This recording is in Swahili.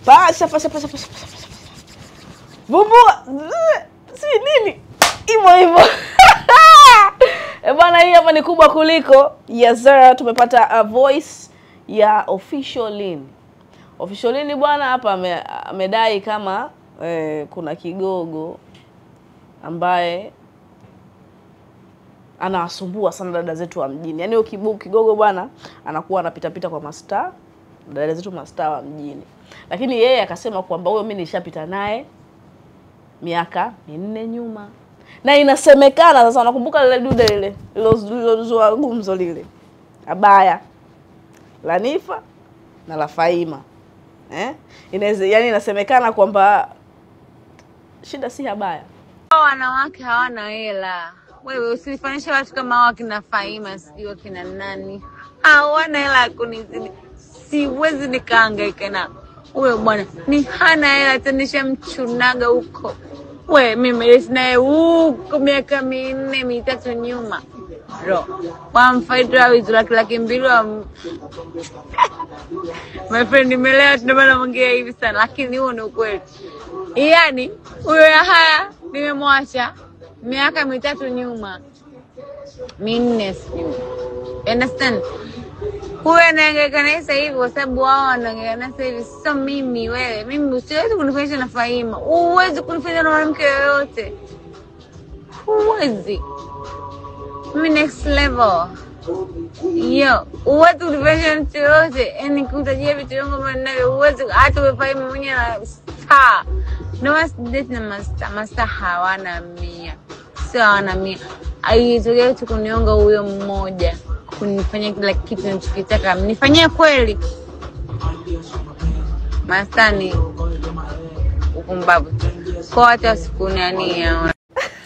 Pasha. Vumbua. Si nini? Hivyo. Bwana, hii hapa ni kubwa kuliko. Yes sir, tumepata a voice ya Official Lin. Official Lin bwana hapa amedai kama kuna kigogo ambaye anawasumbua sana dada zetu wa mjini. Yaani kigogo bwana anakuwa anapita kwa mastaa, dada zetu mastaa wa mjini. Lakini yeye akasema kwamba huyo mimi nilishapita naye miaka 4 nyuma. Na inasemekana sasa, unakumbuka lile dude lile lilozua gumzo lile Abaya, Lanifa na la Faima, yani inasemekana kwamba shida si Abaya. Wanawake hawana hela. Wewe usifanishe watu kama hao kina Faima sio kina nani. Hawana hela kunizidi. Siwezi nikahangaika na wewe bwana. Ni hana hela tanisha mchunaga huko. Wewe mimi naye huko miaka 4 3 nyuma. Bro, wamfaidra wizu laki mbili wa my friend nimelea tunabana mwongea hivi sana, lakini huo ni ukweli. Yaani huyo haya nimemwacha miaka 3 nyuma, 4 sijui. Understand? Huyo anahangaika na sasa hivi kwa sababu wao wanahangaika na sasa hivi. Sio mimi wewe. Mimi usiwezi kunifanyisha na Faima. Uwezi kunifanyisha na mwanamke yoyote. Uwezi. Mimi next level. Yo, uwezi kunifanyisha na mtu yoyote. Yaani kutajia vitu yangu mwenyewe uwezi hata wewe Faima mwenyewe na star. No one's date na master hawana 100. Sio hawana 100. Aitokea tu kunionga huyo mmoja. Kunifanyia kila kitu ninachotaka. Nifanyie kweli. Mastani ukumbabu. Kwa hata siku nani